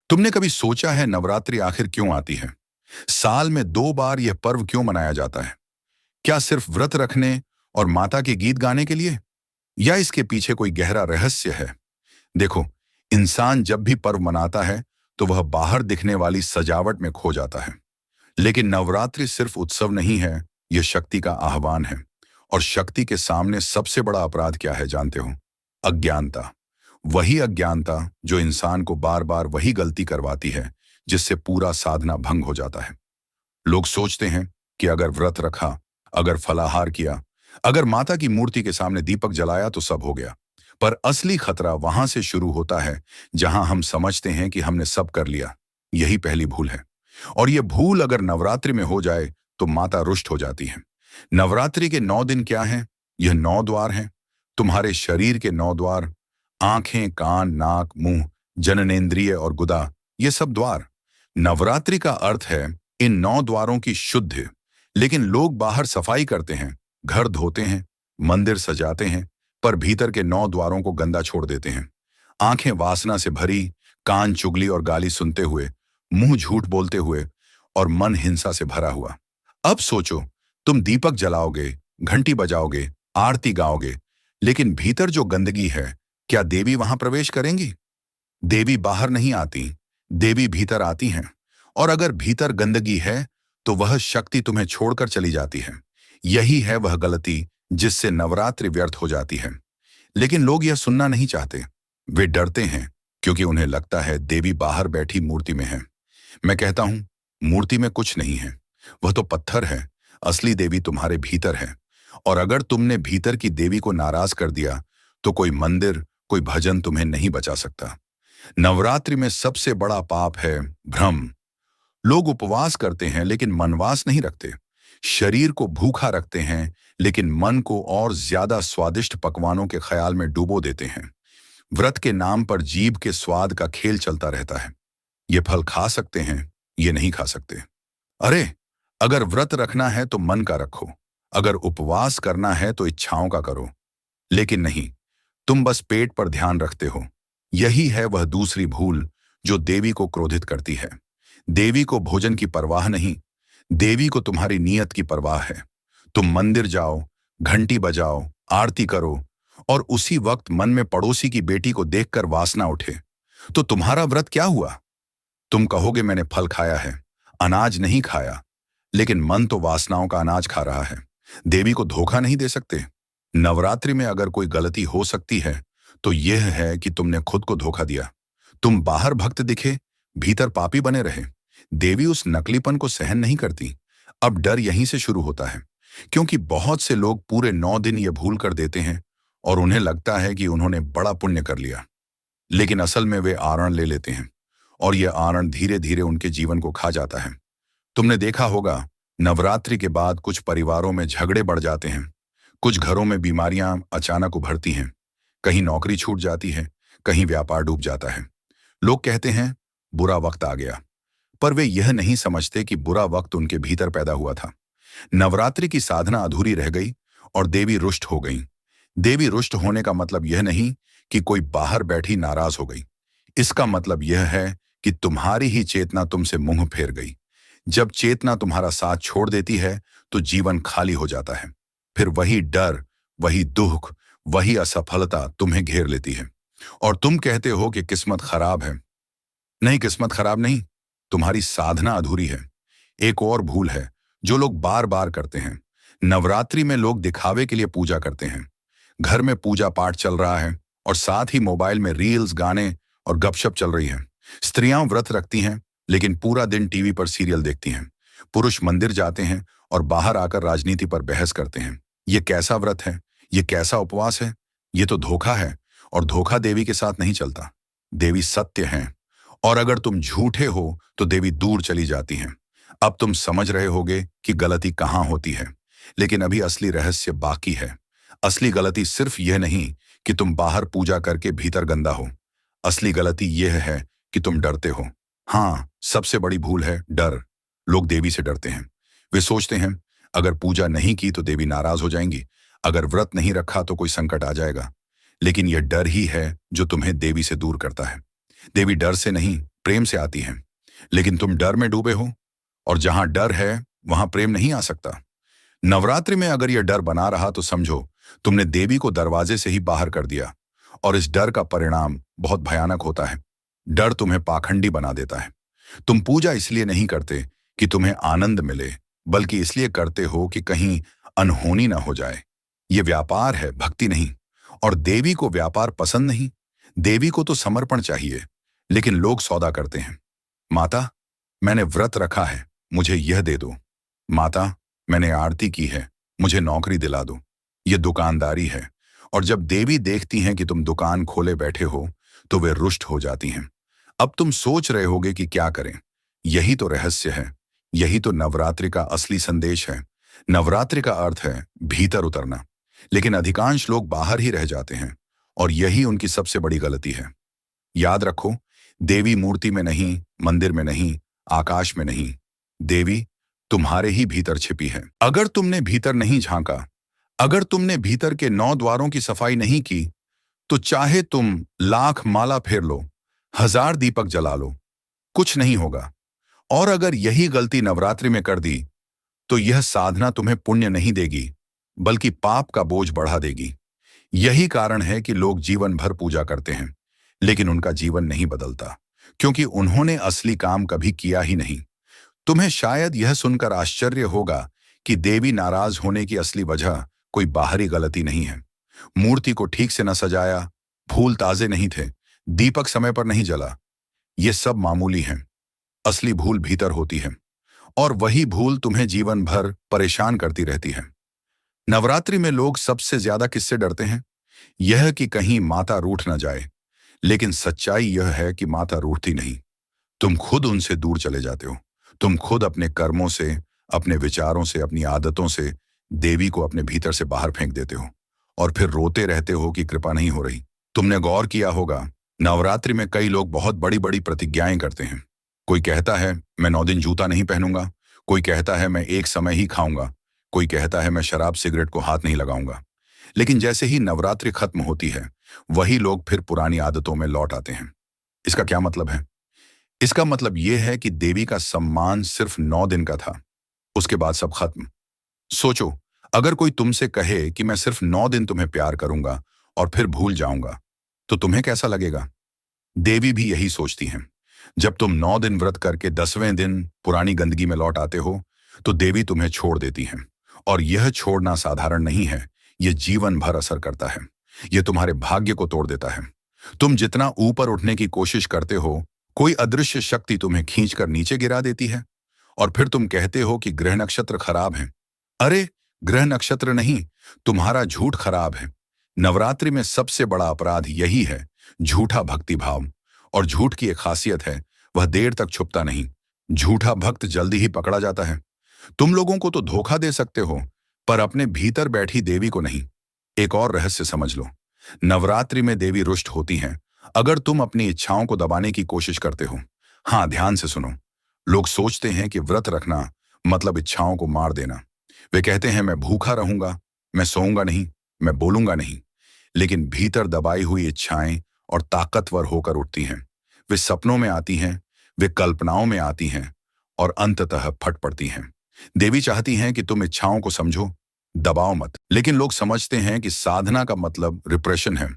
तुमने कभी सोचा है नवरात्रि आखिर क्यों आती है? साल में 2 बार यह पर्व क्यों मनाया जाता है? क्या सिर्फ व्रत रखने और माता के गीत गाने के लिए, या इसके पीछे कोई गहरा रहस्य है? देखो, इंसान जब भी पर्व मनाता है तो वह बाहर दिखने वाली सजावट में खो जाता है। लेकिन नवरात्रि सिर्फ उत्सव नहीं है, यह शक्ति का आह्वान है। और शक्ति के सामने सबसे बड़ा अपराध क्या है जानते हो? अज्ञानता। वही अज्ञानता जो इंसान को बार बार वही गलती करवाती है जिससे पूरा साधना भंग हो जाता है। लोग सोचते हैं कि अगर व्रत रखा, अगर फलाहार किया, अगर माता की मूर्ति के सामने दीपक जलाया तो सब हो गया। पर असली खतरा वहां से शुरू होता है जहां हम समझते हैं कि हमने सब कर लिया। यही पहली भूल है। और यह भूल अगर नवरात्रि में हो जाए तो माता रुष्ट हो जाती है। नवरात्रि के 9 दिन क्या हैं? यह 9 द्वार हैं। तुम्हारे शरीर के 9 द्वार। आंखें, कान, नाक, मुंह, जननेंद्रिय और गुदा, ये सब द्वार। नवरात्रि का अर्थ है इन 9 द्वारों की शुद्धि। लेकिन लोग बाहर सफाई करते हैं, घर धोते हैं, मंदिर सजाते हैं, पर भीतर के 9 द्वारों को गंदा छोड़ देते हैं। आंखें वासना से भरी, कान चुगली और गाली सुनते हुए, मुंह झूठ बोलते हुए और मन हिंसा से भरा हुआ। अब सोचो, तुम दीपक जलाओगे, घंटी बजाओगे, आरती गाओगे, लेकिन भीतर जो गंदगी है, क्या देवी वहां प्रवेश करेंगी? देवी बाहर नहीं आती, देवी भीतर आती हैं। और अगर भीतर गंदगी है तो वह शक्ति तुम्हें छोड़कर चली जाती है। यही है वह गलती जिससे नवरात्रि व्यर्थ हो जाती है। लेकिन लोग यह सुनना नहीं चाहते। वे डरते हैं क्योंकि उन्हें लगता है देवी बाहर बैठी मूर्ति में है। मैं कहता हूं, मूर्ति में कुछ नहीं है, वह तो पत्थर है। असली देवी तुम्हारे भीतर है। और अगर तुमने भीतर की देवी को नाराज कर दिया तो कोई मंदिर, कोई भजन तुम्हें नहीं बचा सकता। नवरात्रि में सबसे बड़ा पाप है भ्रम। लोग उपवास करते हैं लेकिन मनवास नहीं रखते। शरीर को भूखा रखते हैं लेकिन मन को और ज्यादा स्वादिष्ट पकवानों के ख्याल में डुबो देते हैं। व्रत के नाम पर जीभ के स्वाद का खेल चलता रहता है। ये फल खा सकते हैं, ये नहीं खा सकते। अरे, अगर व्रत रखना है तो मन का रखो, अगर उपवास करना है तो इच्छाओं का करो। लेकिन नहीं, तुम बस पेट पर ध्यान रखते हो। यही है वह दूसरी भूल जो देवी को क्रोधित करती है। देवी को भोजन की परवाह नहीं, देवी को तुम्हारी नीयत की परवाह है। तुम मंदिर जाओ, घंटी बजाओ, आरती करो, और उसी वक्त मन में पड़ोसी की बेटी को देखकर वासना उठे, तो तुम्हारा व्रत क्या हुआ? तुम कहोगे मैंने फल खाया है, अनाज नहीं खाया। लेकिन मन तो वासनाओं का अनाज खा रहा है। देवी को धोखा नहीं दे सकते। नवरात्रि में अगर कोई गलती हो सकती है तो यह है कि तुमने खुद को धोखा दिया। तुम बाहर भक्त दिखे, भीतर पापी बने रहे। देवी उस नकलीपन को सहन नहीं करती। अब डर यहीं से शुरू होता है, क्योंकि बहुत से लोग पूरे 9 दिन ये भूल कर देते हैं और उन्हें लगता है कि उन्होंने बड़ा पुण्य कर लिया। लेकिन असल में वे आरण ले लेते हैं, और यह आरण धीरे धीरे उनके जीवन को खा जाता है। तुमने देखा होगा, नवरात्रि के बाद कुछ परिवारों में झगड़े बढ़ जाते हैं, कुछ घरों में बीमारियां अचानक उभरती हैं, कहीं नौकरी छूट जाती है, कहीं व्यापार डूब जाता है। लोग कहते हैं बुरा वक्त आ गया, पर वे यह नहीं समझते कि बुरा वक्त उनके भीतर पैदा हुआ था। नवरात्रि की साधना अधूरी रह गई और देवी रुष्ट हो गई। देवी रुष्ट होने का मतलब यह नहीं कि कोई बाहर बैठी नाराज हो गई। इसका मतलब यह है कि तुम्हारी ही चेतना तुमसे मुंह फेर गई। जब चेतना तुम्हारा साथ छोड़ देती है तो जीवन खाली हो जाता है। फिर वही डर, वही दुख, वही असफलता तुम्हें घेर लेती है, और तुम कहते हो कि किस्मत खराब है। नहीं, किस्मत खराब नहीं, तुम्हारी साधना अधूरी है। एक और भूल है जो लोग बार बार करते हैं। नवरात्रि में लोग दिखावे के लिए पूजा करते हैं। घर में पूजा पाठ चल रहा है और साथ ही मोबाइल में रील्स, गाने और गपशप चल रही है। स्त्रियां व्रत रखती हैं लेकिन पूरा दिन टीवी पर सीरियल देखती हैं। पुरुष मंदिर जाते हैं और बाहर आकर राजनीति पर बहस करते हैं। ये कैसा व्रत है? ये कैसा उपवास है? ये तो धोखा है, और धोखा देवी के साथ नहीं चलता। देवी सत्य है, और अगर तुम झूठे हो तो देवी दूर चली जाती हैं। अब तुम समझ रहे होगे कि गलती कहां होती है, लेकिन अभी असली रहस्य बाकी है। असली गलती सिर्फ यह नहीं कि तुम बाहर पूजा करके भीतर गंदा हो। असली गलती यह है कि तुम डरते हो। हाँ, सबसे बड़ी भूल है डर। लोग देवी से डरते हैं। वे सोचते हैं अगर पूजा नहीं की तो देवी नाराज हो जाएंगी, अगर व्रत नहीं रखा तो कोई संकट आ जाएगा। लेकिन यह डर ही है जो तुम्हें देवी से दूर करता है। देवी डर से नहीं, प्रेम से आती हैं, लेकिन तुम डर में डूबे हो, और जहां डर है वहां प्रेम नहीं आ सकता। नवरात्रि में अगर यह डर बना रहा तो समझो तुमने देवी को दरवाजे से ही बाहर कर दिया, और इस डर का परिणाम बहुत भयानक होता है। डर तुम्हें पाखंडी बना देता है। तुम पूजा इसलिए नहीं करते कि तुम्हें आनंद मिले, बल्कि इसलिए करते हो कि कहीं अनहोनी ना हो जाए। ये व्यापार है, भक्ति नहीं। और देवी को व्यापार पसंद नहीं। देवी को तो समर्पण चाहिए, लेकिन लोग सौदा करते हैं। माता, मैंने व्रत रखा है, मुझे यह दे दो। माता, मैंने आरती की है, मुझे नौकरी दिला दो। ये दुकानदारी है। और जब देवी देखती हैं कि तुम दुकान खोले बैठे हो, तो वे रुष्ट हो जाती हैं। अब तुम सोच रहे होगे कि क्या करें। यही तो रहस्य है। यही तो नवरात्रि का असली संदेश है। नवरात्रि का अर्थ है भीतर उतरना। लेकिन अधिकांश लोग बाहर ही रह जाते हैं, और यही उनकी सबसे बड़ी गलती है। याद रखो, देवी मूर्ति में नहीं, मंदिर में नहीं, आकाश में नहीं। देवी तुम्हारे ही भीतर छिपी है। अगर तुमने भीतर नहीं झांका, अगर तुमने भीतर के 9 द्वारों की सफाई नहीं की, तो चाहे तुम लाख माला फेर लो, 1000 दीपक जला लो, कुछ नहीं होगा। और अगर यही गलती नवरात्रि में कर दी, तो यह साधना तुम्हें पुण्य नहीं देगी, बल्कि पाप का बोझ बढ़ा देगी। यही कारण है कि लोग जीवन भर पूजा करते हैं, लेकिन उनका जीवन नहीं बदलता, क्योंकि उन्होंने असली काम कभी किया ही नहीं। तुम्हें शायद यह सुनकर आश्चर्य होगा कि देवी नाराज होने की असली वजह कोई बाहरी गलती नहीं है। मूर्ति को ठीक से न सजाया, फूल ताजे नहीं थे, दीपक समय पर नहीं जला, ये सब मामूली हैं। असली भूल भीतर होती है, और वही भूल तुम्हें जीवन भर परेशान करती रहती है। नवरात्रि में लोग सबसे ज्यादा किससे डरते हैं? यह कि कहीं माता रूठ न जाए। लेकिन सच्चाई यह है कि माता रूठती नहीं। तुम खुद उनसे दूर चले जाते हो। तुम खुद अपने कर्मों से, अपने विचारों से, अपनी आदतों से देवी को अपने भीतर से बाहर फेंक देते हो, और फिर रोते रहते हो कि कृपा नहीं हो रही। तुमने गौर किया होगा, नवरात्रि में कई लोग बहुत बड़ी बड़ी प्रतिज्ञाएं करते हैं। कोई कहता है मैं 9 दिन जूता नहीं पहनूंगा, कोई कहता है मैं एक समय ही खाऊंगा, कोई कहता है मैं शराब सिगरेट को हाथ नहीं लगाऊंगा। लेकिन जैसे ही नवरात्रि खत्म होती है, वही लोग फिर पुरानी आदतों में लौट आते हैं। इसका क्या मतलब है? इसका मतलब यह है कि देवी का सम्मान सिर्फ 9 दिन का था, उसके बाद सब खत्म। सोचो, अगर कोई तुमसे कहे कि मैं सिर्फ 9 दिन तुम्हें प्यार करूंगा और फिर भूल जाऊंगा, तो तुम्हें कैसा लगेगा? देवी भी यही सोचती हैं। जब तुम 9 दिन व्रत करके 10वें दिन पुरानी गंदगी में लौट आते हो, तो देवी तुम्हें छोड़ देती हैं। और यह छोड़ना साधारण नहीं है, यह जीवन भर असर करता है। यह तुम्हारे भाग्य को तोड़ देता है। तुम जितना ऊपर उठने की कोशिश करते हो, कोई अदृश्य शक्ति तुम्हें खींचकर नीचे गिरा देती है। और फिर तुम कहते हो कि ग्रह नक्षत्र खराब हैं। अरे, ग्रह नक्षत्र नहीं, तुम्हारा झूठ खराब है। नवरात्रि में सबसे बड़ा अपराध यही है, झूठा भक्ति भाव। और झूठ की एक खासियत है, वह देर तक छुपता नहीं। झूठा भक्त जल्दी ही पकड़ा जाता है। तुम लोगों को तो धोखा दे सकते हो, पर अपने भीतर बैठी देवी को नहीं। एक और रहस्य समझ लो, नवरात्रि में देवी रुष्ट होती हैं अगर तुम अपनी इच्छाओं को दबाने की कोशिश करते हो। हाँ, ध्यान से सुनो। लोग सोचते हैं कि व्रत रखना मतलब इच्छाओं को मार देना। वे कहते हैं मैं भूखा रहूंगा, मैं सोऊंगा नहीं, मैं बोलूंगा नहीं। लेकिन भीतर दबाई हुई इच्छाएं और ताकतवर होकर उठती हैं। वे सपनों में आती हैं, वे कल्पनाओं में आती हैं, और अंततः फट पड़ती हैं। देवी चाहती हैं कि तुम इच्छाओं को समझो, दबाओ मत। लेकिन लोग समझते हैं कि साधना का मतलब रिप्रेशन है,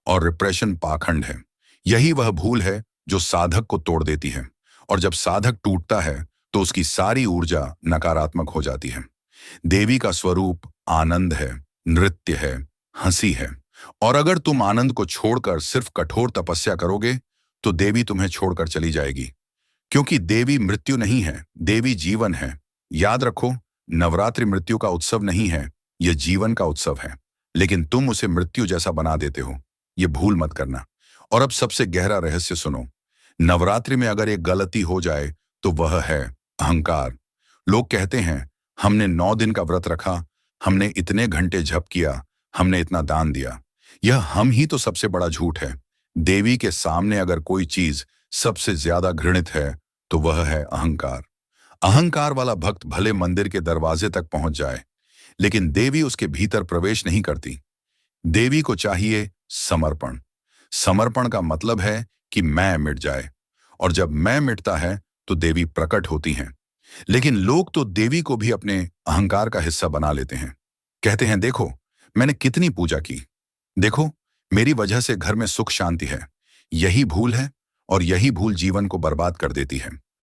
और रिप्रेशन पाखंड है। यही वह भूल है जो साधक को तोड़ देती है। और जब साधक टूटता है, तो उसकी सारी ऊर्जा नकारात्मक हो जाती है। देवी का स्वरूप आनंद है, नृत्य है, हंसी है। और अगर तुम आनंद को छोड़कर सिर्फ कठोर तपस्या करोगे, तो देवी तुम्हें छोड़कर चली जाएगी। क्योंकि देवी मृत्यु नहीं है, देवी जीवन है। याद रखो, नवरात्रि मृत्यु का उत्सव नहीं है, यह जीवन का उत्सव है। लेकिन तुम उसे मृत्यु जैसा बना देते हो, यह भूल मत करना। और अब सबसे गहरा रहस्य सुनो। नवरात्रि में अगर एक गलती हो जाए, तो वह है अहंकार। लोग कहते हैं हमने 9 दिन का व्रत रखा, हमने इतने घंटे जप किया, हमने इतना दान दिया। यह हम ही तो सबसे बड़ा झूठ है। देवी के सामने अगर कोई चीज सबसे ज्यादा घृणित है, तो वह है अहंकार। अहंकार वाला भक्त भले मंदिर के दरवाजे तक पहुंच जाए, लेकिन देवी उसके भीतर प्रवेश नहीं करती। देवी को चाहिए समर्पण। समर्पण का मतलब है कि मैं मिट जाए। और जब मैं मिटता है तो देवी प्रकट होती हैं। लेकिन लोग तो देवी को भी अपने अहंकार का हिस्सा बना लेते हैं। कहते हैं, देखो मैंने कितनी पूजा की, देखो मेरी वजह से घर में सुख शांति है। यही भूल है, और यही भूल जीवन को बर्बाद कर देती है।